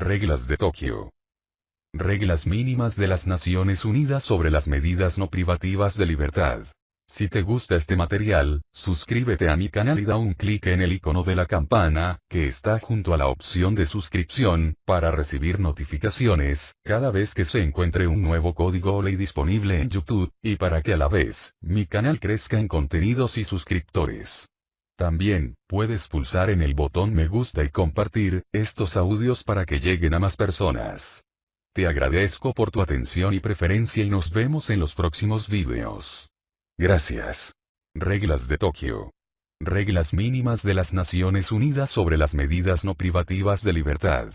Reglas de Tokio. Reglas mínimas de las Naciones Unidas sobre las medidas no privativas de libertad. Si te gusta este material, suscríbete a mi canal y da un clic en el icono de la campana, que está junto a la opción de suscripción, para recibir notificaciones, cada vez que se encuentre un nuevo código o ley disponible en YouTube, y para que a la vez, mi canal crezca en contenidos y suscriptores. También, puedes pulsar en el botón me gusta y compartir estos audios para que lleguen a más personas. Te agradezco por tu atención y preferencia y nos vemos en los próximos videos. Gracias. Reglas de Tokio. Reglas mínimas de las Naciones Unidas sobre las medidas no privativas de libertad.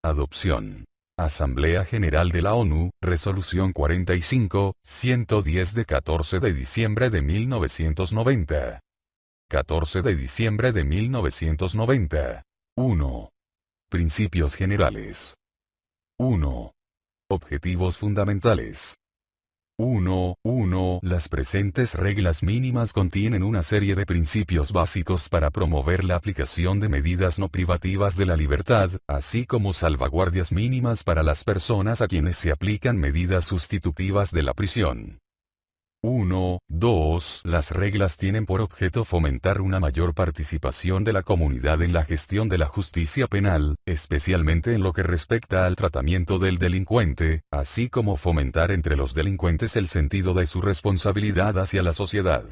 Adopción. Asamblea General de la ONU, Resolución 45-110 de 14 de diciembre de 1990. 14 de diciembre de 1990. 1. Principios generales. 1. Objetivos fundamentales. 1. Las presentes reglas mínimas contienen una serie de principios básicos para promover la aplicación de medidas no privativas de la libertad, así como salvaguardias mínimas para las personas a quienes se aplican medidas sustitutivas de la prisión. 2. Las reglas tienen por objeto fomentar una mayor participación de la comunidad en la gestión de la justicia penal, especialmente en lo que respecta al tratamiento del delincuente, así como fomentar entre los delincuentes el sentido de su responsabilidad hacia la sociedad.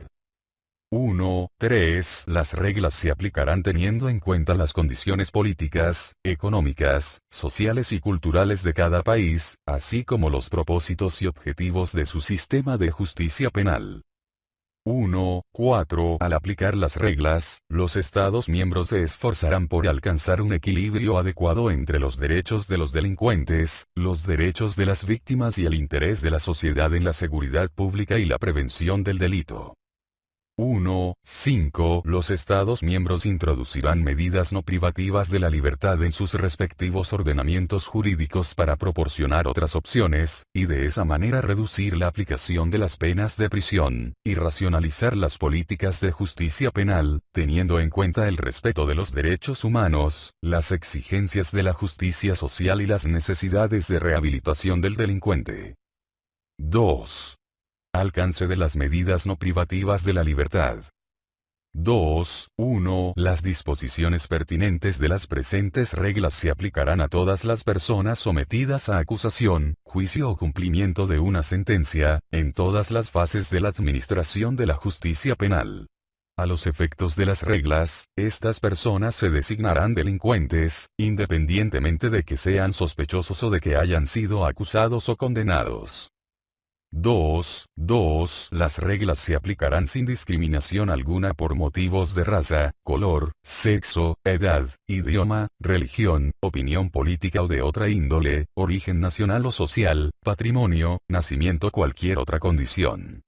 3. Las reglas se aplicarán teniendo en cuenta las condiciones políticas, económicas, sociales y culturales de cada país, así como los propósitos y objetivos de su sistema de justicia penal. 4. Al aplicar las reglas, los Estados miembros se esforzarán por alcanzar un equilibrio adecuado entre los derechos de los delincuentes, los derechos de las víctimas y el interés de la sociedad en la seguridad pública y la prevención del delito. 5. Los Estados miembros introducirán medidas no privativas de la libertad en sus respectivos ordenamientos jurídicos para proporcionar otras opciones, y de esa manera reducir la aplicación de las penas de prisión, y racionalizar las políticas de justicia penal, teniendo en cuenta el respeto de los derechos humanos, las exigencias de la justicia social y las necesidades de rehabilitación del delincuente. 2. Alcance de las medidas no privativas de la libertad. 1. Las disposiciones pertinentes de las presentes reglas se aplicarán a todas las personas sometidas a acusación, juicio o cumplimiento de una sentencia, en todas las fases de la administración de la justicia penal. A los efectos de las reglas, estas personas se designarán delincuentes, independientemente de que sean sospechosos o de que hayan sido acusados o condenados. 2. Las reglas se aplicarán sin discriminación alguna por motivos de raza, color, sexo, edad, idioma, religión, opinión política o de otra índole, origen nacional o social, patrimonio, nacimiento o cualquier otra condición.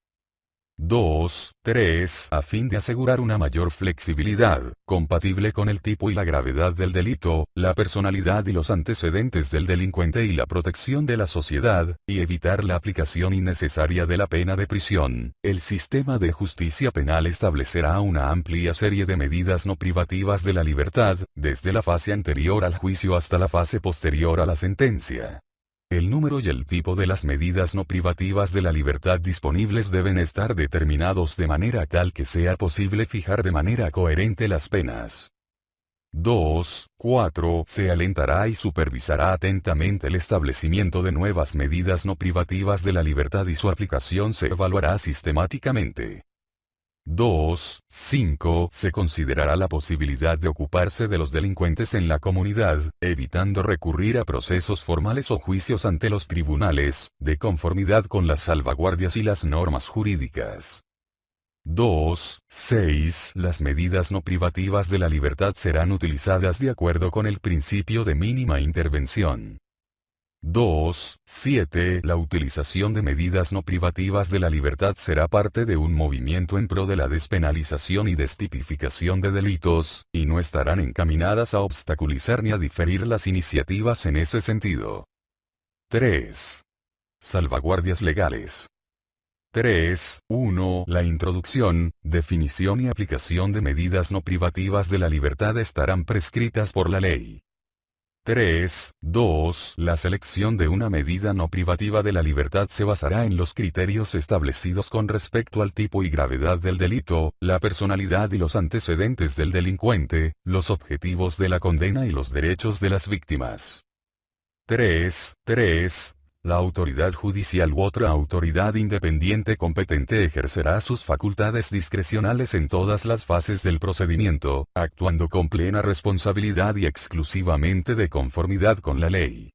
3. A fin de asegurar una mayor flexibilidad, compatible con el tipo y la gravedad del delito, la personalidad y los antecedentes del delincuente y la protección de la sociedad, y evitar la aplicación innecesaria de la pena de prisión, el sistema de justicia penal establecerá una amplia serie de medidas no privativas de la libertad, desde la fase anterior al juicio hasta la fase posterior a la sentencia. El número y el tipo de las medidas no privativas de la libertad disponibles deben estar determinados de manera tal que sea posible fijar de manera coherente las penas. 4. Se alentará y supervisará atentamente el establecimiento de nuevas medidas no privativas de la libertad y su aplicación se evaluará sistemáticamente. 5. Se considerará la posibilidad de ocuparse de los delincuentes en la comunidad, evitando recurrir a procesos formales o juicios ante los tribunales, de conformidad con las salvaguardias y las normas jurídicas. 6. Las medidas no privativas de la libertad serán utilizadas de acuerdo con el principio de mínima intervención. 7. La utilización de medidas no privativas de la libertad será parte de un movimiento en pro de la despenalización y destipificación de delitos, y no estarán encaminadas a obstaculizar ni a diferir las iniciativas en ese sentido. 3. Salvaguardias legales. 1. La introducción, definición y aplicación de medidas no privativas de la libertad estarán prescritas por la ley. 3.2. La selección de una medida no privativa de la libertad se basará en los criterios establecidos con respecto al tipo y gravedad del delito, la personalidad y los antecedentes del delincuente, los objetivos de la condena y los derechos de las víctimas. 3. La autoridad judicial u otra autoridad independiente competente ejercerá sus facultades discrecionales en todas las fases del procedimiento, actuando con plena responsabilidad y exclusivamente de conformidad con la ley.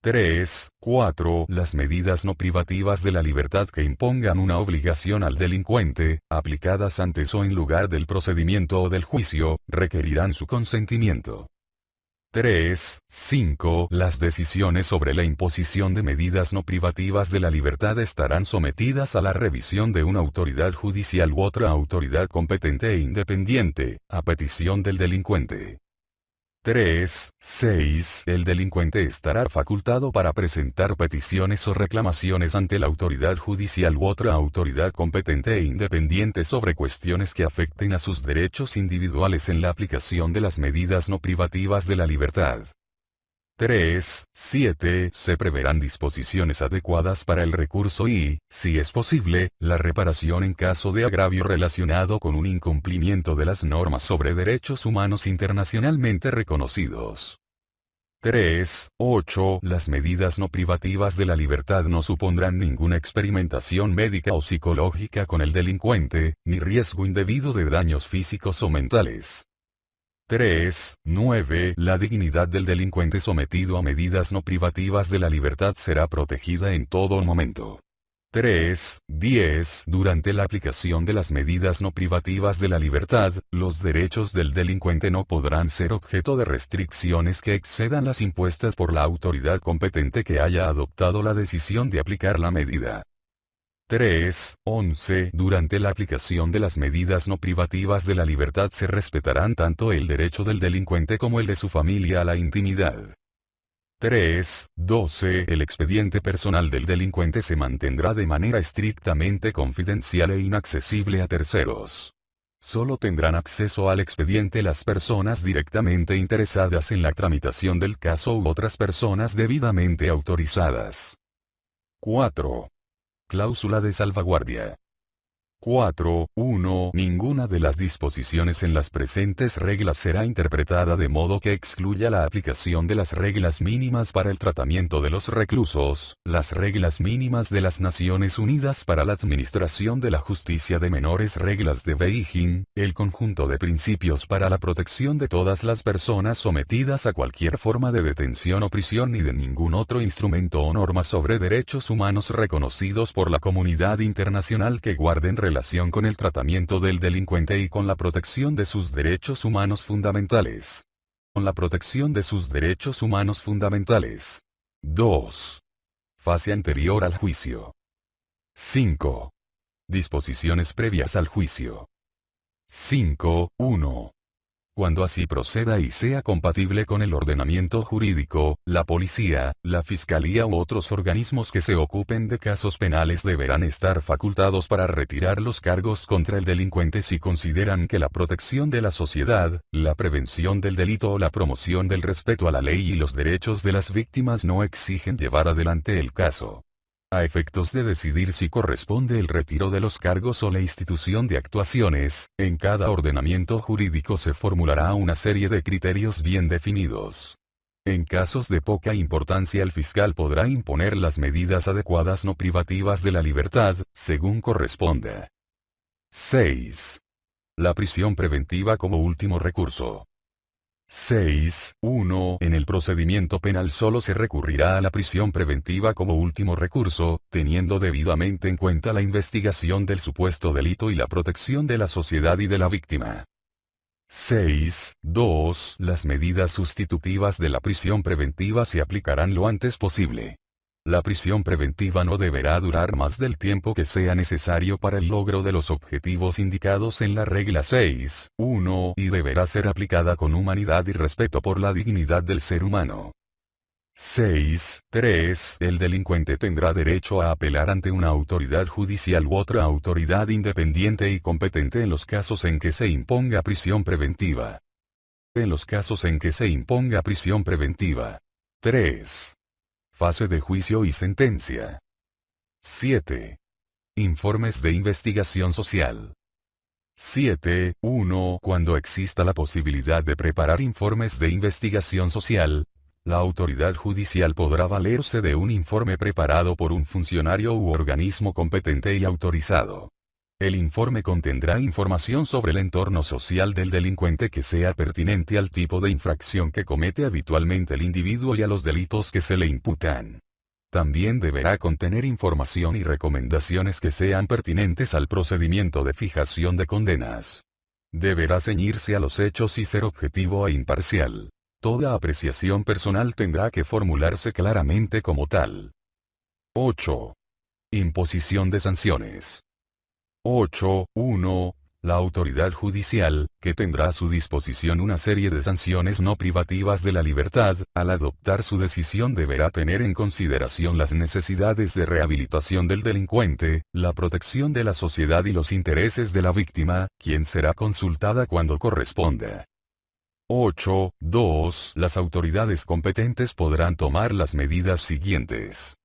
3.4. Las medidas no privativas de la libertad que impongan una obligación al delincuente, aplicadas antes o en lugar del procedimiento o del juicio, requerirán su consentimiento. 3.5. Las decisiones sobre la imposición de medidas no privativas de la libertad estarán sometidas a la revisión de una autoridad judicial u otra autoridad competente e independiente, a petición del delincuente. 3.6. El delincuente estará facultado para presentar peticiones o reclamaciones ante la autoridad judicial u otra autoridad competente e independiente sobre cuestiones que afecten a sus derechos individuales en la aplicación de las medidas no privativas de la libertad. 3.7. Se preverán disposiciones adecuadas para el recurso y, si es posible, la reparación en caso de agravio relacionado con un incumplimiento de las normas sobre derechos humanos internacionalmente reconocidos. 3.8. Las medidas no privativas de la libertad no supondrán ninguna experimentación médica o psicológica con el delincuente, ni riesgo indebido de daños físicos o mentales. 3.9. La dignidad del delincuente sometido a medidas no privativas de la libertad será protegida en todo momento. 3.10. Durante la aplicación de las medidas no privativas de la libertad, los derechos del delincuente no podrán ser objeto de restricciones que excedan las impuestas por la autoridad competente que haya adoptado la decisión de aplicar la medida. 3.11. Durante la aplicación de las medidas no privativas de la libertad se respetarán tanto el derecho del delincuente como el de su familia a la intimidad. 3.12. El expediente personal del delincuente se mantendrá de manera estrictamente confidencial e inaccesible a terceros. Solo tendrán acceso al expediente las personas directamente interesadas en la tramitación del caso u otras personas debidamente autorizadas. 4. Cláusula de salvaguardia. 4.1. Ninguna de las disposiciones en las presentes reglas será interpretada de modo que excluya la aplicación de las reglas mínimas para el tratamiento de los reclusos, las reglas mínimas de las Naciones Unidas para la administración de la justicia de menores, reglas de Beijing, el conjunto de principios para la protección de todas las personas sometidas a cualquier forma de detención o prisión ni de ningún otro instrumento o norma sobre derechos humanos reconocidos por la comunidad internacional que guarden relación con el tratamiento del delincuente y con la protección de sus derechos humanos fundamentales. Con la protección de sus derechos humanos fundamentales. 2. Fase anterior al juicio. 5. Disposiciones previas al juicio. 5.1. Cuando así proceda y sea compatible con el ordenamiento jurídico, la policía, la fiscalía u otros organismos que se ocupen de casos penales deberán estar facultados para retirar los cargos contra el delincuente si consideran que la protección de la sociedad, la prevención del delito o la promoción del respeto a la ley y los derechos de las víctimas no exigen llevar adelante el caso. A efectos de decidir si corresponde el retiro de los cargos o la institución de actuaciones, en cada ordenamiento jurídico se formulará una serie de criterios bien definidos. En casos de poca importancia el fiscal podrá imponer las medidas adecuadas no privativas de la libertad, según corresponda. 6. La prisión preventiva como último recurso. 6.1. En el procedimiento penal solo se recurrirá a la prisión preventiva como último recurso, teniendo debidamente en cuenta la investigación del supuesto delito y la protección de la sociedad y de la víctima. 6.2. Las medidas sustitutivas de la prisión preventiva se aplicarán lo antes posible. La prisión preventiva no deberá durar más del tiempo que sea necesario para el logro de los objetivos indicados en la regla 6.1 y deberá ser aplicada con humanidad y respeto por la dignidad del ser humano. 6.3. El delincuente tendrá derecho a apelar ante una autoridad judicial u otra autoridad independiente y competente en los casos en que se imponga prisión preventiva. en los casos en que se imponga prisión preventiva. 3. Fase de juicio y sentencia. 7. Informes de investigación social. 7.1. Cuando exista la posibilidad de preparar informes de investigación social, la autoridad judicial podrá valerse de un informe preparado por un funcionario u organismo competente y autorizado. El informe contendrá información sobre el entorno social del delincuente que sea pertinente al tipo de infracción que comete habitualmente el individuo y a los delitos que se le imputan. También deberá contener información y recomendaciones que sean pertinentes al procedimiento de fijación de condenas. Deberá ceñirse a los hechos y ser objetivo e imparcial. Toda apreciación personal tendrá que formularse claramente como tal. 8. Imposición de sanciones. 8.1. La autoridad judicial, que tendrá a su disposición una serie de sanciones no privativas de la libertad, al adoptar su decisión deberá tener en consideración las necesidades de rehabilitación del delincuente, la protección de la sociedad y los intereses de la víctima, quien será consultada cuando corresponda. 8.2. Las autoridades competentes podrán tomar las medidas siguientes.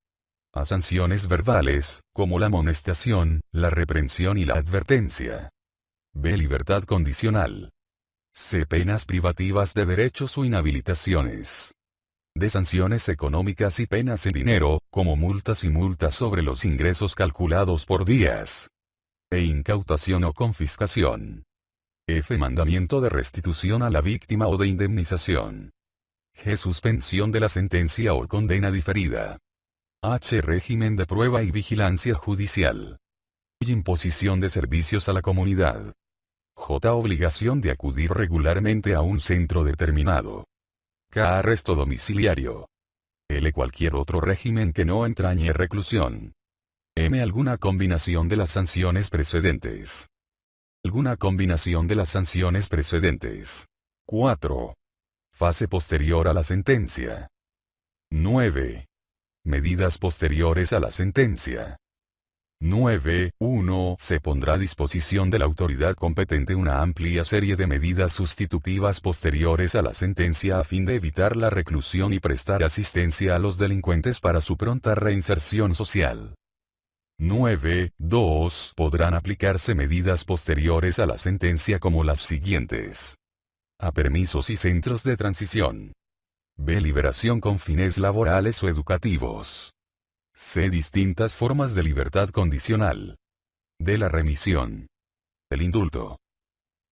A sanciones verbales, como la amonestación, la reprensión y la advertencia. B. Libertad condicional. C. Penas privativas de derechos o inhabilitaciones. D. Sanciones económicas y penas en dinero, como multas y multas sobre los ingresos calculados por días. E. Incautación o confiscación. F. Mandamiento de restitución a la víctima o de indemnización. G. Suspensión de la sentencia o condena diferida. H. Régimen de prueba y vigilancia judicial. Y imposición de servicios a la comunidad. J. Obligación de acudir regularmente a un centro determinado. K. Arresto domiciliario. L. Cualquier otro régimen que no entrañe reclusión. M. Alguna combinación de las sanciones precedentes. Alguna combinación de las sanciones precedentes. 4. Fase posterior a la sentencia. 9. Medidas posteriores a la sentencia. 9.1. Se pondrá a disposición de la autoridad competente una amplia serie de medidas sustitutivas posteriores a la sentencia a fin de evitar la reclusión y prestar asistencia a los delincuentes para su pronta reinserción social. 9.2. Podrán aplicarse medidas posteriores a la sentencia como las siguientes. A permisos y centros de transición. B. Liberación con fines laborales o educativos. C. Distintas formas de libertad condicional. D. La remisión. El indulto.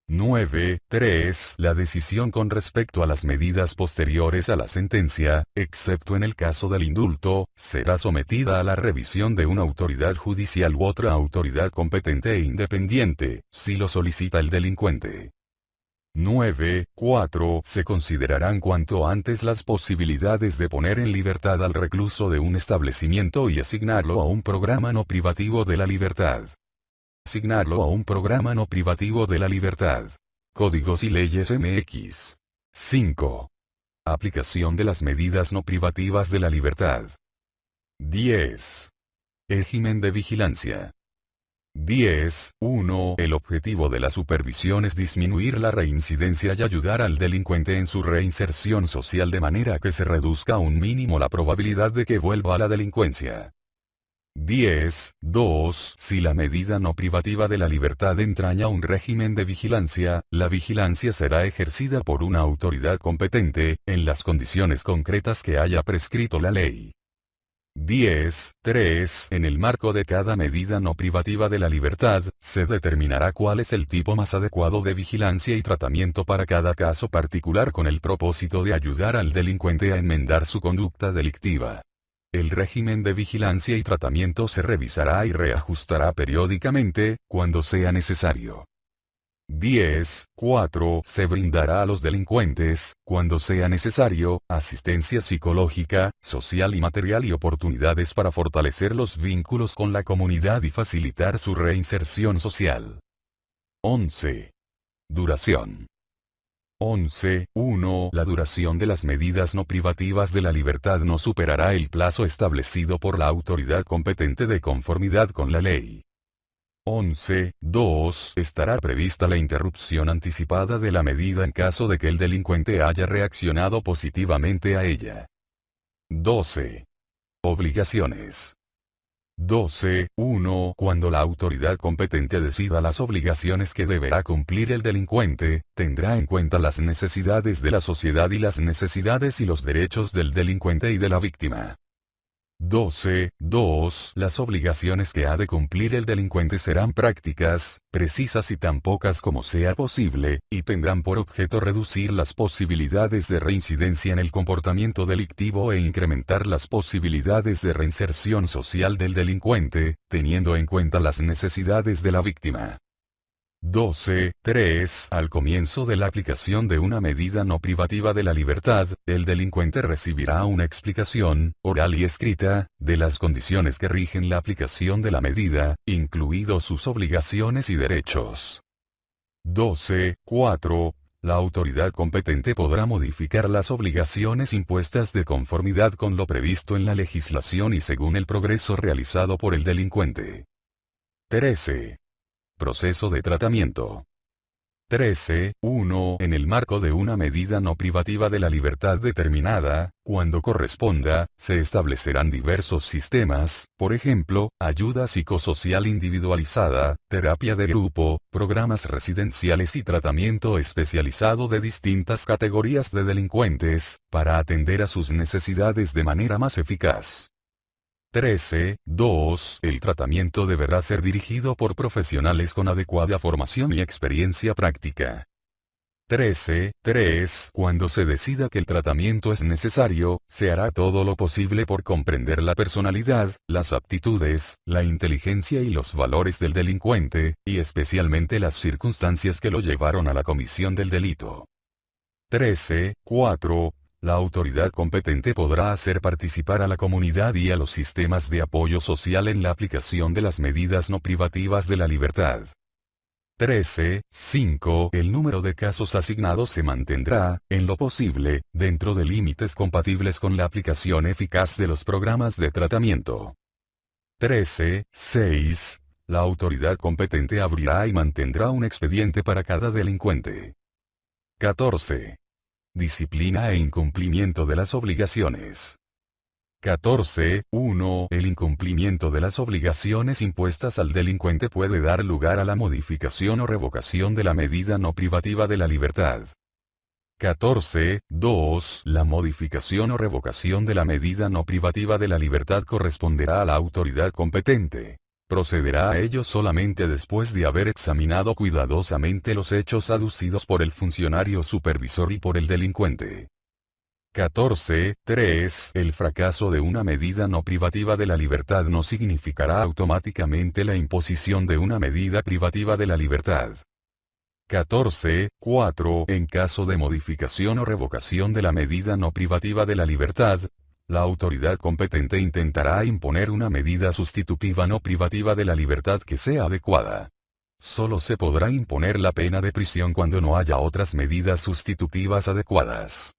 9.3. La decisión con respecto a las medidas posteriores a la sentencia, excepto en el caso del indulto, será sometida a la revisión de una autoridad judicial u otra autoridad competente e independiente, si lo solicita el delincuente. 9.4. Se considerarán cuanto antes las posibilidades de poner en libertad al recluso de un establecimiento y asignarlo a un programa no privativo de la libertad. Asignarlo a un programa no privativo de la libertad. Códigos y leyes MX. 5. Aplicación de las medidas no privativas de la libertad. 10. Régimen de vigilancia. 10.1. El objetivo de la supervisión es disminuir la reincidencia y ayudar al delincuente en su reinserción social de manera que se reduzca a un mínimo la probabilidad de que vuelva a la delincuencia. 10.2. Si la medida no privativa de la libertad entraña un régimen de vigilancia, la vigilancia será ejercida por una autoridad competente, en las condiciones concretas que haya prescrito la ley. 10.3. En el marco de cada medida no privativa de la libertad, se determinará cuál es el tipo más adecuado de vigilancia y tratamiento para cada caso particular con el propósito de ayudar al delincuente a enmendar su conducta delictiva. El régimen de vigilancia y tratamiento se revisará y reajustará periódicamente, cuando sea necesario. 10.4. Se brindará a los delincuentes, cuando sea necesario, asistencia psicológica, social y material y oportunidades para fortalecer los vínculos con la comunidad y facilitar su reinserción social. 11. Duración. 11.1. La duración de las medidas no privativas de la libertad no superará el plazo establecido por la autoridad competente de conformidad con la ley. 11.2. Estará prevista la interrupción anticipada de la medida en caso de que el delincuente haya reaccionado positivamente a ella. 12. Obligaciones. 12.1. Cuando la autoridad competente decida las obligaciones que deberá cumplir el delincuente, tendrá en cuenta las necesidades de la sociedad y las necesidades y los derechos del delincuente y de la víctima. 12.2. Las obligaciones que ha de cumplir el delincuente serán prácticas, precisas y tan pocas como sea posible, y tendrán por objeto reducir las posibilidades de reincidencia en el comportamiento delictivo e incrementar las posibilidades de reinserción social del delincuente, teniendo en cuenta las necesidades de la víctima. 12.3. Al comienzo de la aplicación de una medida no privativa de la libertad, el delincuente recibirá una explicación, oral y escrita, de las condiciones que rigen la aplicación de la medida, incluidos sus obligaciones y derechos. 12.4. La autoridad competente podrá modificar las obligaciones impuestas de conformidad con lo previsto en la legislación y según el progreso realizado por el delincuente. 13. Proceso de tratamiento. 13.1. En el marco de una medida no privativa de la libertad determinada, cuando corresponda, se establecerán diversos sistemas, por ejemplo, ayuda psicosocial individualizada, terapia de grupo, programas residenciales y tratamiento especializado de distintas categorías de delincuentes, para atender a sus necesidades de manera más eficaz. 13.2. El tratamiento deberá ser dirigido por profesionales con adecuada formación y experiencia práctica. 13.3. Cuando se decida que el tratamiento es necesario, se hará todo lo posible por comprender la personalidad, las aptitudes, la inteligencia y los valores del delincuente, y especialmente las circunstancias que lo llevaron a la comisión del delito. 13.4. La autoridad competente podrá hacer participar a la comunidad y a los sistemas de apoyo social en la aplicación de las medidas no privativas de la libertad. 13.5. El número de casos asignados se mantendrá, en lo posible, dentro de límites compatibles con la aplicación eficaz de los programas de tratamiento. 13.6. La autoridad competente abrirá y mantendrá un expediente para cada delincuente. 14. Disciplina e incumplimiento de las obligaciones. 14.1. El incumplimiento de las obligaciones impuestas al delincuente puede dar lugar a la modificación o revocación de la medida no privativa de la libertad. 14.2. La modificación o revocación de la medida no privativa de la libertad corresponderá a la autoridad competente. Procederá a ello solamente después de haber examinado cuidadosamente los hechos aducidos por el funcionario supervisor y por el delincuente. 14.3. El fracaso de una medida no privativa de la libertad no significará automáticamente la imposición de una medida privativa de la libertad. 14.4. En caso de modificación o revocación de la medida no privativa de la libertad, la autoridad competente intentará imponer una medida sustitutiva no privativa de la libertad que sea adecuada. Solo se podrá imponer la pena de prisión cuando no haya otras medidas sustitutivas adecuadas.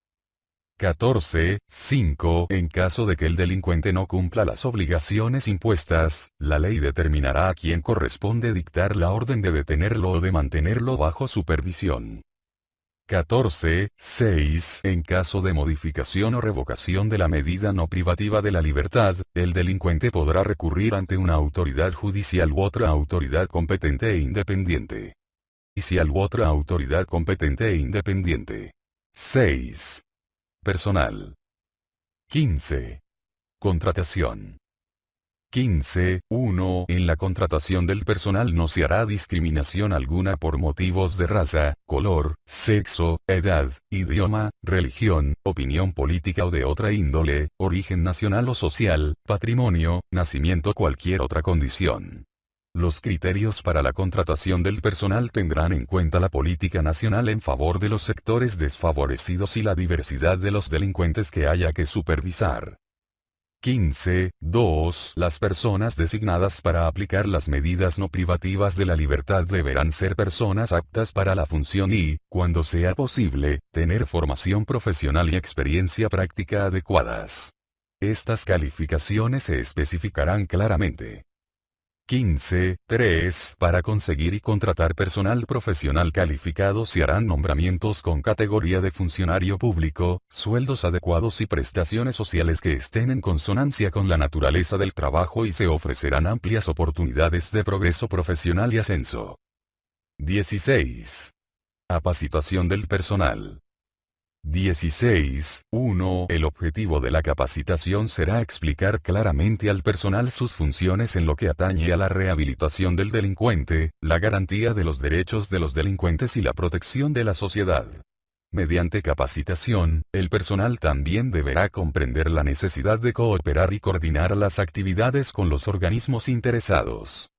14.5. En caso de que el delincuente no cumpla las obligaciones impuestas, la ley determinará a quién corresponde dictar la orden de detenerlo o de mantenerlo bajo supervisión. 14.6. En caso de modificación o revocación de la medida no privativa de la libertad, el delincuente podrá recurrir ante una autoridad judicial u otra autoridad competente e independiente. Judicial u otra autoridad competente e independiente. 6. Personal. 15. Contratación. 15.1. En la contratación del personal no se hará discriminación alguna por motivos de raza, color, sexo, edad, idioma, religión, opinión política o de otra índole, origen nacional o social, patrimonio, nacimiento o cualquier otra condición. Los criterios para la contratación del personal tendrán en cuenta la política nacional en favor de los sectores desfavorecidos y la diversidad de los delincuentes que haya que supervisar. 15.2. Las personas designadas para aplicar las medidas no privativas de la libertad deberán ser personas aptas para la función y, cuando sea posible, tener formación profesional y experiencia práctica adecuadas. Estas calificaciones se especificarán claramente. 15. 3. Para conseguir y contratar personal profesional calificado se harán nombramientos con categoría de funcionario público, sueldos adecuados y prestaciones sociales que estén en consonancia con la naturaleza del trabajo y se ofrecerán amplias oportunidades de progreso profesional y ascenso. 16. Capacitación del personal. 16. 1. El objetivo de la capacitación será explicar claramente al personal sus funciones en lo que atañe a la rehabilitación del delincuente, la garantía de los derechos de los delincuentes y la protección de la sociedad. Mediante capacitación, el personal también deberá comprender la necesidad de cooperar y coordinar las actividades con los organismos interesados.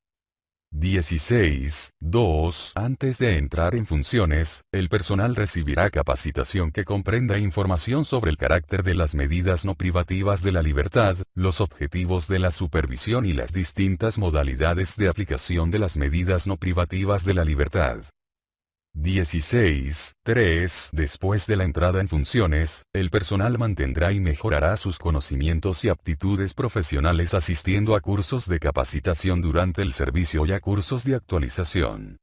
16. 2. Antes de entrar en funciones, el personal recibirá capacitación que comprenda información sobre el carácter de las medidas no privativas de la libertad, los objetivos de la supervisión y las distintas modalidades de aplicación de las medidas no privativas de la libertad. 16. 3. Después de la entrada en funciones, el personal mantendrá y mejorará sus conocimientos y aptitudes profesionales asistiendo a cursos de capacitación durante el servicio y a cursos de actualización.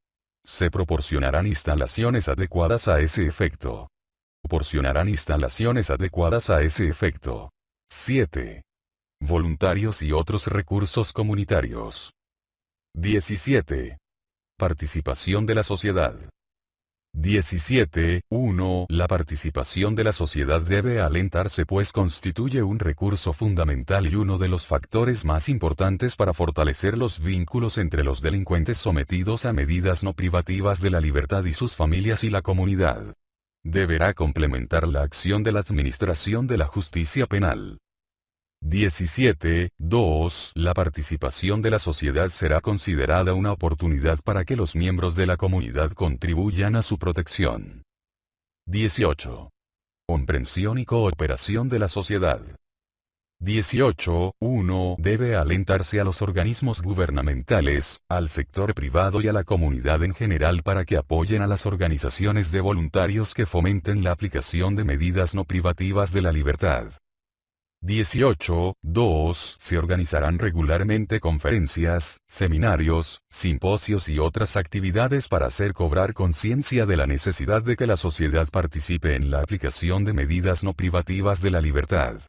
Se proporcionarán instalaciones adecuadas a ese efecto. 7. Voluntarios y otros recursos comunitarios. 17. Participación de la sociedad. 17. 1. La participación de la sociedad debe alentarse pues constituye un recurso fundamental y uno de los factores más importantes para fortalecer los vínculos entre los delincuentes sometidos a medidas no privativas de la libertad y sus familias y la comunidad. Deberá complementar la acción de la administración de la justicia penal. 17. 2. La participación de la sociedad será considerada una oportunidad para que los miembros de la comunidad contribuyan a su protección. 18. Comprensión y cooperación de la sociedad. 18. 1. Debe alentarse a los organismos gubernamentales, al sector privado y a la comunidad en general para que apoyen a las organizaciones de voluntarios que fomenten la aplicación de medidas no privativas de la libertad. 18. 2. Se organizarán regularmente conferencias, seminarios, simposios y otras actividades para hacer cobrar conciencia de la necesidad de que la sociedad participe en la aplicación de medidas no privativas de la libertad.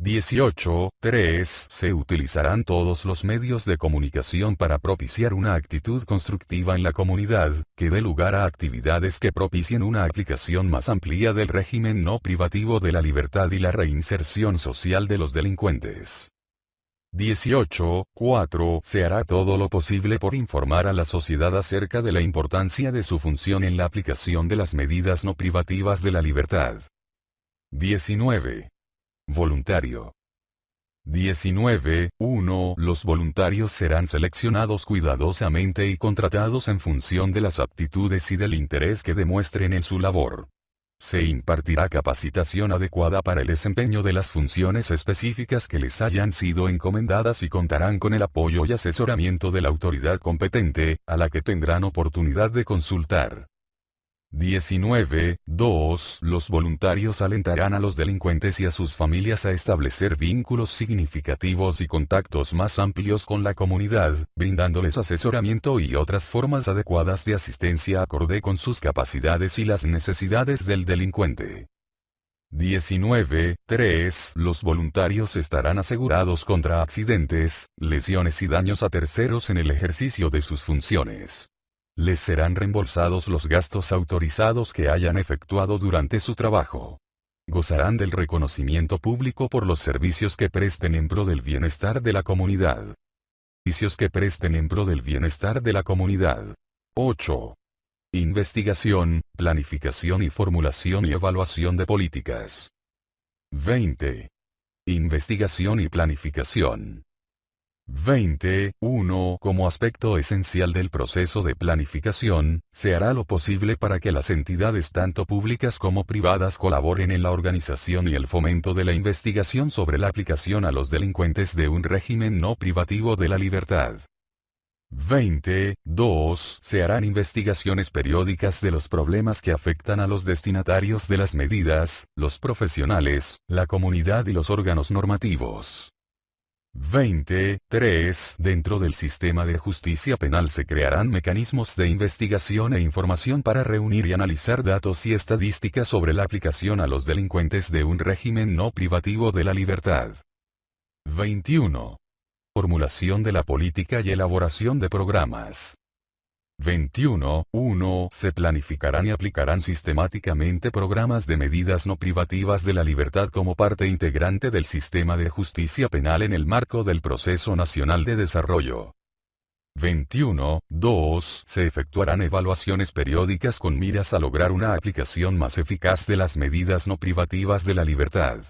18. 3. Se utilizarán todos los medios de comunicación para propiciar una actitud constructiva en la comunidad, que dé lugar a actividades que propicien una aplicación más amplia del régimen no privativo de la libertad y la reinserción social de los delincuentes. 18. 4. Se hará todo lo posible por informar a la sociedad acerca de la importancia de su función en la aplicación de las medidas no privativas de la libertad. 19. Voluntario. 19. 1. Los voluntarios serán seleccionados cuidadosamente y contratados en función de las aptitudes y del interés que demuestren en su labor. Se impartirá capacitación adecuada para el desempeño de las funciones específicas que les hayan sido encomendadas y contarán con el apoyo y asesoramiento de la autoridad competente, a la que tendrán oportunidad de consultar. 19. 2. Los voluntarios alentarán a los delincuentes y a sus familias a establecer vínculos significativos y contactos más amplios con la comunidad, brindándoles asesoramiento y otras formas adecuadas de asistencia acorde con sus capacidades y las necesidades del delincuente. 19. 3. Los voluntarios estarán asegurados contra accidentes, lesiones y daños a terceros en el ejercicio de sus funciones. Les serán reembolsados los gastos autorizados que hayan efectuado durante su trabajo. Gozarán del reconocimiento público por los servicios que presten en pro del bienestar de la comunidad. 8. Investigación, planificación y formulación y evaluación de políticas. 20. Investigación y planificación. 20. 1. Como aspecto esencial del proceso de planificación, se hará lo posible para que las entidades tanto públicas como privadas colaboren en la organización y el fomento de la investigación sobre la aplicación a los delincuentes de un régimen no privativo de la libertad. 20. 2. Se harán investigaciones periódicas de los problemas que afectan a los destinatarios de las medidas, los profesionales, la comunidad y los órganos normativos. 23. Dentro del sistema de justicia penal se crearán mecanismos de investigación e información para reunir y analizar datos y estadísticas sobre la aplicación a los delincuentes de un régimen no privativo de la libertad. 21. Formulación de la política y elaboración de programas. 21.1. Se planificarán y aplicarán sistemáticamente programas de medidas no privativas de la libertad como parte integrante del sistema de justicia penal en el marco del Proceso Nacional de Desarrollo. 21.2. Se efectuarán evaluaciones periódicas con miras a lograr una aplicación más eficaz de las medidas no privativas de la libertad.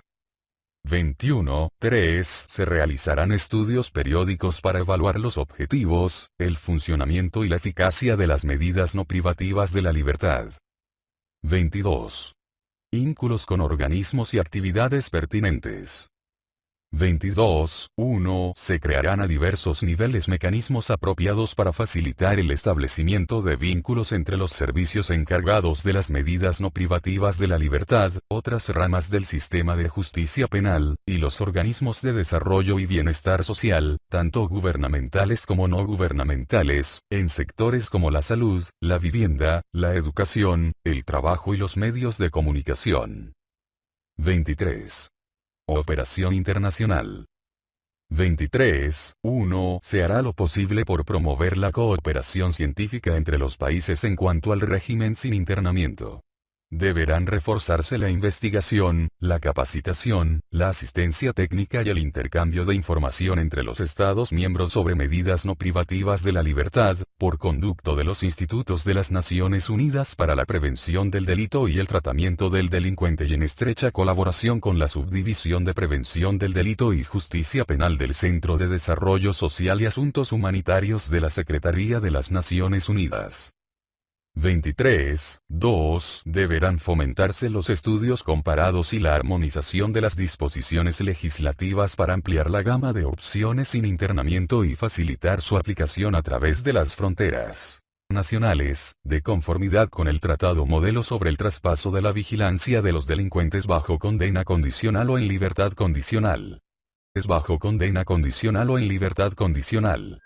21.3. Se realizarán estudios periódicos para evaluar los objetivos, el funcionamiento y la eficacia de las medidas no privativas de la libertad. 22. Vínculos con organismos y actividades pertinentes. 22.1. Se crearán a diversos niveles mecanismos apropiados para facilitar el establecimiento de vínculos entre los servicios encargados de las medidas no privativas de la libertad, otras ramas del sistema de justicia penal, y los organismos de desarrollo y bienestar social, tanto gubernamentales como no gubernamentales, en sectores como la salud, la vivienda, la educación, el trabajo y los medios de comunicación. 23. Operación internacional. 23.1. Se hará lo posible por promover la cooperación científica entre los países en cuanto al régimen sin internamiento. Deberán reforzarse la investigación, la capacitación, la asistencia técnica y el intercambio de información entre los Estados miembros sobre medidas no privativas de la libertad, por conducto de los Institutos de las Naciones Unidas para la Prevención del Delito y el Tratamiento del Delincuente y en estrecha colaboración con la Subdivisión de Prevención del Delito y Justicia Penal del Centro de Desarrollo Social y Asuntos Humanitarios de la Secretaría de las Naciones Unidas. 23.2. Deberán fomentarse los estudios comparados y la armonización de las disposiciones legislativas para ampliar la gama de opciones sin internamiento y facilitar su aplicación a través de las fronteras nacionales, de conformidad con el Tratado Modelo sobre el traspaso de la vigilancia de los delincuentes bajo condena condicional o en libertad condicional. Es bajo condena condicional o en libertad condicional.